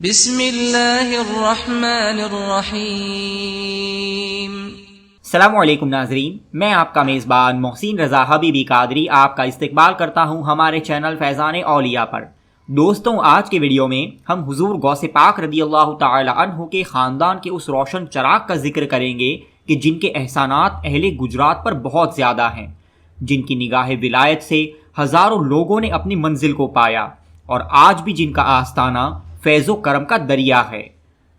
بسم اللہ الرحمن الرحیم۔ السلام علیکم ناظرین، میں آپ کا میزبان محسن رضا حبیبی قادری آپ کا استقبال کرتا ہوں ہمارے چینل فیضان اولیاء پر۔ دوستوں، آج کے ویڈیو میں ہم حضور غوث پاک رضی اللہ تعالی عنہ کے خاندان کے اس روشن چراغ کا ذکر کریں گے کہ جن کے احسانات اہل گجرات پر بہت زیادہ ہیں، جن کی نگاہ ولایت سے ہزاروں لوگوں نے اپنی منزل کو پایا اور آج بھی جن کا آستانہ فیض و کرم کا دریا ہے۔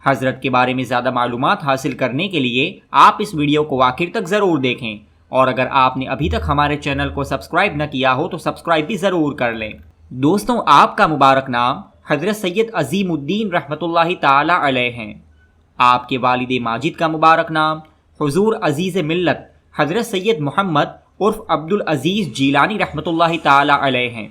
حضرت کے بارے میں زیادہ معلومات حاصل کرنے کے لیے آپ اس ویڈیو کو آخر تک ضرور دیکھیں، اور اگر آپ نے ابھی تک ہمارے چینل کو سبسکرائب نہ کیا ہو تو سبسکرائب بھی ضرور کر لیں۔ دوستوں، آپ کا مبارک نام حضرت سید عظیم الدین رحمۃ اللہ تعالی علیہ ہیں۔ آپ کے والد ماجد کا مبارک نام حضور عزیز ملت حضرت سید محمد عرف عبدالعزیز جیلانی رحمۃ اللہ تعالی علیہ ہیں،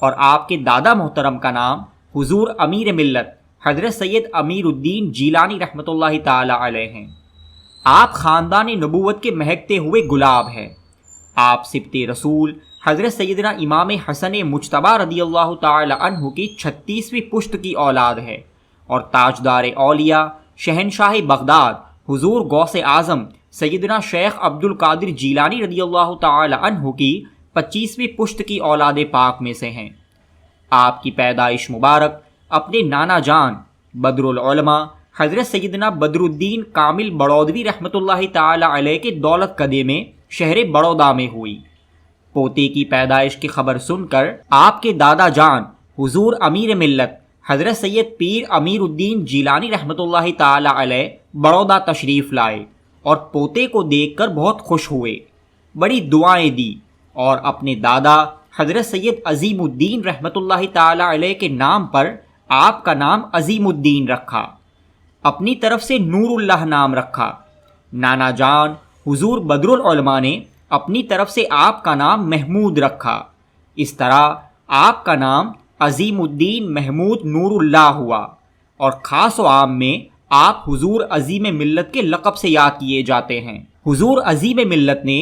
اور آپ کے دادا محترم کا نام حضور امیر ملت حضرت سید امیر الدین جیلانی رحمۃ اللہ تعالی علیہ ہیں۔ آپ خاندان نبوت کے مہکتے ہوئے گلاب ہیں۔ آپ سبط رسول حضرت سیدنا امام حسن مجتبی رضی اللہ تعالی عنہ کی 36ویں پشت کی اولاد ہے، اور تاجدار اولیاء شہنشاہ بغداد حضور غوث اعظم سیدنا شیخ عبدالقادر جیلانی رضی اللہ تعالی عنہ کی 25ویں پشت کی اولاد پاک میں سے ہیں۔ آپ کی پیدائش مبارک اپنے نانا جان بدر العلماء حضرت سیدنا بدر الدین کامل بڑودوی رحمۃ اللہ تعالی علیہ کے دولت کدے میں شہر بڑودہ میں ہوئی۔ پوتے کی پیدائش کی خبر سن کر آپ کے دادا جان حضور امیر ملت حضرت سید پیر امیر الدین جیلانی رحمۃ اللہ تعالی علیہ بڑودہ تشریف لائے اور پوتے کو دیکھ کر بہت خوش ہوئے، بڑی دعائیں دی، اور اپنے دادا حضرت سید عظیم الدین رحمۃ اللہ تعالی علیہ کے نام پر آپ کا نام عظیم الدین رکھا، اپنی طرف سے نور اللہ نام رکھا۔ نانا جان حضور بدر العلماء نے اپنی طرف سے آپ کا نام محمود رکھا۔ اس طرح آپ کا نام عظیم الدین محمود نور اللہ ہوا، اور خاص و عام میں آپ حضور عظیم ملت کے لقب سے یاد کیے جاتے ہیں۔ حضور عظیم ملت نے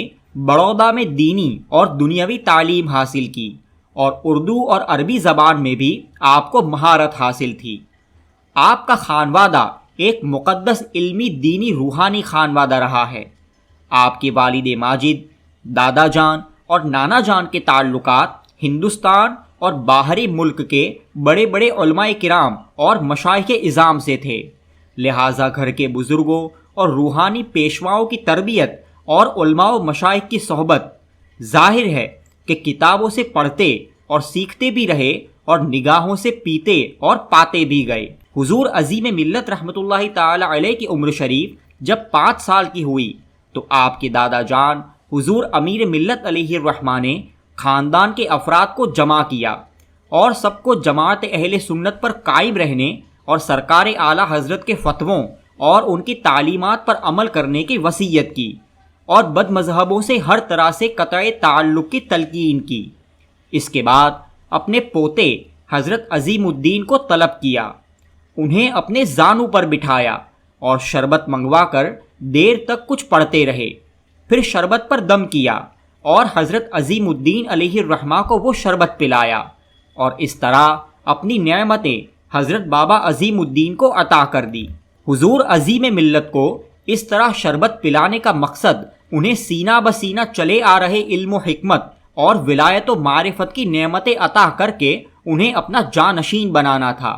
بڑودہ میں دینی اور دنیاوی تعلیم حاصل کی، اور اردو اور عربی زبان میں بھی آپ کو مہارت حاصل تھی۔ آپ کا خانوادہ ایک مقدس علمی دینی روحانی خانوادہ رہا ہے۔ آپ کے والد ماجد، دادا جان اور نانا جان کے تعلقات ہندوستان اور باہری ملک کے بڑے بڑے علماء کرام اور مشائخ اعظام سے تھے، لہٰذا گھر کے بزرگوں اور روحانی پیشواؤں کی تربیت اور علماء و مشائخ کی صحبت ظاہر ہے کہ کتابوں سے پڑھتے اور سیکھتے بھی رہے اور نگاہوں سے پیتے اور پاتے بھی گئے۔ حضور عظیم ملت رحمۃ اللہ تعالی علیہ کی عمر شریف جب 5 سال کی ہوئی تو آپ کے دادا جان حضور امیر ملت علیہ الرحمٰ نے خاندان کے افراد کو جمع کیا اور سب کو جماعت اہل سنت پر قائم رہنے اور سرکار اعلیٰ حضرت کے فتووں اور ان کی تعلیمات پر عمل کرنے کی وصیت کی، اور بد مذہبوں سے ہر طرح سے قطع تعلق کی تلقین کی۔ اس کے بعد اپنے پوتے حضرت عظیم الدین کو طلب کیا، انہیں اپنے زانو پر بٹھایا اور شربت منگوا کر دیر تک کچھ پڑھتے رہے، پھر شربت پر دم کیا اور حضرت عظیم الدین علیہ الرحمٰ کو وہ شربت پلایا، اور اس طرح اپنی نعمتیں حضرت بابا عظیم الدین کو عطا کر دی۔ حضور عظیم ملت کو اس طرح شربت پلانے کا مقصد انہیں سینہ بسینہ چلے آ رہے علم و حکمت اور ولایت و معرفت کی نعمتیں عطا کر کے انہیں اپنا جانشین بنانا تھا۔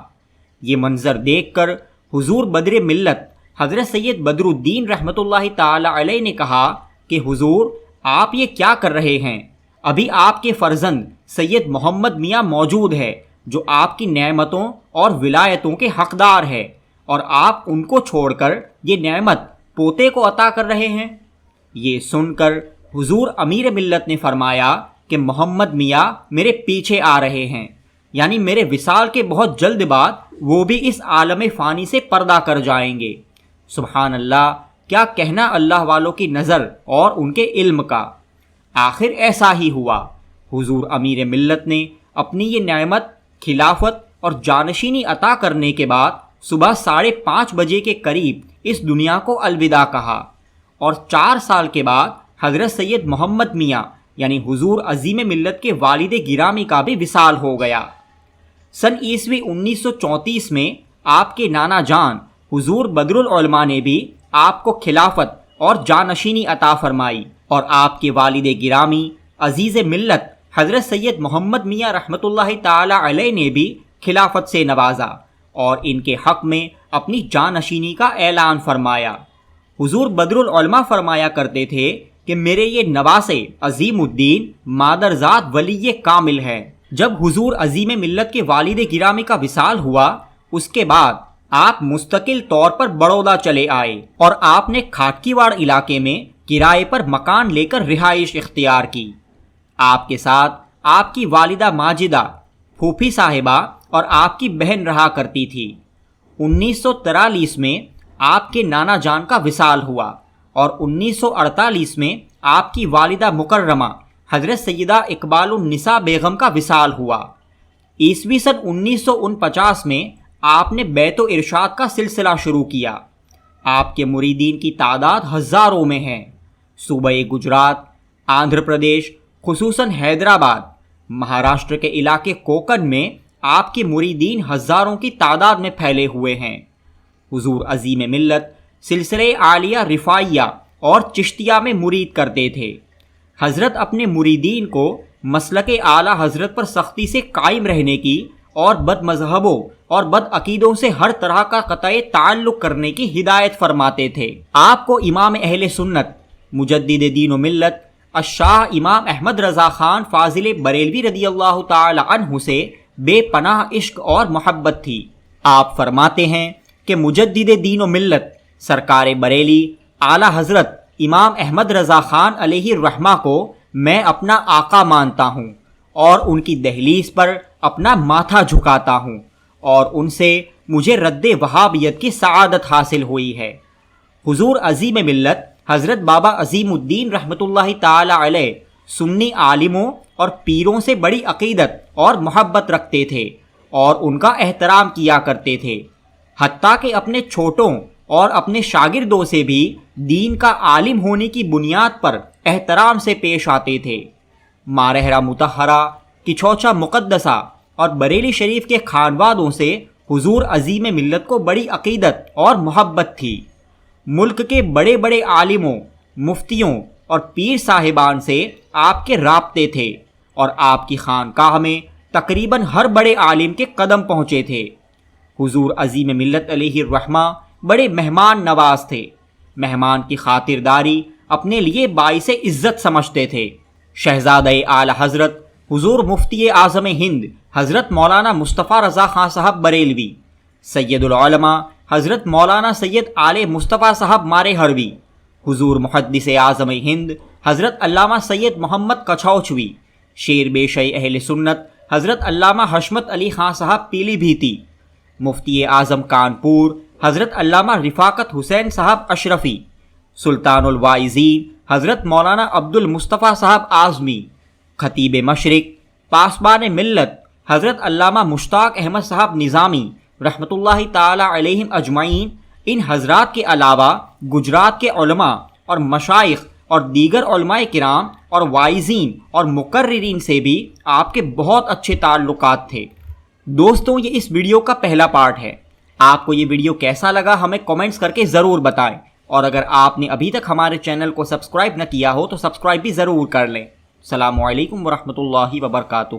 یہ منظر دیکھ کر حضور بدر ملت حضرت سید بدر الدین رحمۃ اللہ تعالی علیہ نے کہا کہ حضور، آپ یہ کیا کر رہے ہیں؟ ابھی آپ کے فرزند سید محمد میاں موجود ہے جو آپ کی نعمتوں اور ولایتوں کے حقدار ہے، اور آپ ان کو چھوڑ کر یہ نعمت پوتے کو عطا کر رہے ہیں۔ یہ سن کر حضور امیر ملت نے فرمایا کہ محمد میاں میرے پیچھے آ رہے ہیں، یعنی میرے وصال کے بہت جلد بعد وہ بھی اس عالم فانی سے پردہ کر جائیں گے۔ سبحان اللہ، کیا کہنا اللہ والوں کی نظر اور ان کے علم کا۔ آخر ایسا ہی ہوا۔ حضور امیر ملت نے اپنی یہ نعمت، خلافت اور جانشینی عطا کرنے کے بعد صبح 5:30 بجے کے قریب اس دنیا کو الوداع کہا، اور 4 سال کے بعد حضرت سید محمد میاں یعنی حضور عظیم ملت کے والد گرامی کا بھی وصال ہو گیا۔ سن عیسوی 1934 میں آپ کے نانا جان حضور بدر العلماء نے بھی آپ کو خلافت اور جانشینی عطا فرمائی، اور آپ کے والد گرامی عزیز ملت حضرت سید محمد میاں رحمۃ اللہ تعالی علیہ نے بھی خلافت سے نوازا اور ان کے حق میں اپنی جانشینی کا اعلان فرمایا۔ حضور بدر العلماء فرمایا کرتے تھے کہ میرے یہ نواسے عظیم الدین مادرزاد ولی کامل ہے۔ جب حضور عظیم ملت کے والد گرامی کا وصال ہوا، اس کے بعد آپ مستقل طور پر بڑودہ چلے آئے اور آپ نے کھاٹکیواڑ علاقے میں کرائے پر مکان لے کر رہائش اختیار کی۔ آپ کے ساتھ آپ کی والدہ ماجدہ، پھوپھی صاحبہ اور آپ کی بہن رہا کرتی تھی۔ 1943 میں آپ کے نانا جان کا وصال ہوا اور 1948 میں آپ کی والدہ مکرمہ حضرت سیدہ اقبال النساء بیگم کا وصال ہوا۔ عیسوی سن 1949 میں آپ نے بیت و ارشاد کا سلسلہ شروع کیا۔ آپ کے مریدین کی تعداد ہزاروں میں ہے۔ صوبہ گجرات، آندھرا پردیش، خصوصاً حیدرآباد، مہاراشٹر کے علاقے کوکن میں آپ کے مریدین ہزاروں کی تعداد میں پھیلے ہوئے ہیں۔ حضور عظیم ملت سلسلہ عالیہ رفاعیہ اور چشتیہ میں مرید کرتے تھے۔ حضرت اپنے مریدین کو مسلک اعلیٰ حضرت پر سختی سے قائم رہنے کی اور بد مذہبوں اور بد عقیدوں سے ہر طرح کا قطع تعلق کرنے کی ہدایت فرماتے تھے۔ آپ کو امام اہل سنت مجدد دین و ملت الشاہ امام احمد رضا خان فاضل بریلوی رضی اللہ تعالی عنہ سے بے پناہ عشق اور محبت تھی۔ آپ فرماتے ہیں کہ مجدد دین و ملت سرکار بریلی اعلیٰ حضرت امام احمد رضا خان علیہ الرحمہ کو میں اپنا آقا مانتا ہوں اور ان کی دہلیز پر اپنا ماتھا جھکاتا ہوں، اور ان سے مجھے رد وہابیت کی سعادت حاصل ہوئی ہے۔ حضور عظیم ملت حضرت بابا عظیم الدین رحمۃ اللہ تعالی علیہ سنی عالموں اور پیروں سے بڑی عقیدت اور محبت رکھتے تھے اور ان کا احترام کیا کرتے تھے، حتیٰ کہ اپنے چھوٹوں اور اپنے شاگردوں سے بھی دین کا عالم ہونے کی بنیاد پر احترام سے پیش آتے تھے۔ مارہرہ مطہرہ، کچھوچا مقدسہ اور بریلی شریف کے خانوادوں سے حضور عظیم ملت کو بڑی عقیدت اور محبت تھی۔ ملک کے بڑے بڑے عالموں، مفتیوں اور پیر صاحبان سے آپ کے رابطے تھے اور آپ کی خانقاہ میں تقریباً ہر بڑے عالم کے قدم پہنچے تھے۔ حضور عظیم ملت علیہ الرحمہ بڑے مہمان نواز تھے۔ مہمان کی خاطرداری اپنے لیے باعث عزت سمجھتے تھے۔ شہزادہ اعلی حضرت حضور مفتی اعظم ہند حضرت مولانا مصطفیٰ رضا خان صاحب بریلوی، سید العلماء حضرت مولانا سید آل مصطفیٰ صاحب مارے ہروی، حضور محدث اعظم ہند حضرت علامہ سید محمد کچھوچوی، شیر بیشہ اہل سنت حضرت علامہ حشمت علی خان صاحب پیلی بھیتی، مفتی اعظم کانپور حضرت علامہ رفاقت حسین صاحب اشرفی، سلطان الواعظین حضرت مولانا عبد المصطفیٰ صاحب اعظمی، خطیب مشرق پاسبان ملت حضرت علامہ مشتاق احمد صاحب نظامی رحمۃ اللہ تعالی علیہم اجمعین۔ ان حضرات کے علاوہ گجرات کے علماء اور مشائخ اور دیگر علماء کرام اور واعظین اور مقررین سے بھی آپ کے بہت اچھے تعلقات تھے۔ دوستوں، یہ اس ویڈیو کا پہلا پارٹ ہے۔ آپ کو یہ ویڈیو کیسا لگا ہمیں کمنٹس کر کے ضرور بتائیں، اور اگر آپ نے ابھی تک ہمارے چینل کو سبسکرائب نہ کیا ہو تو سبسکرائب بھی ضرور کر لیں۔ السلام علیکم ورحمۃ اللہ وبرکاتہ۔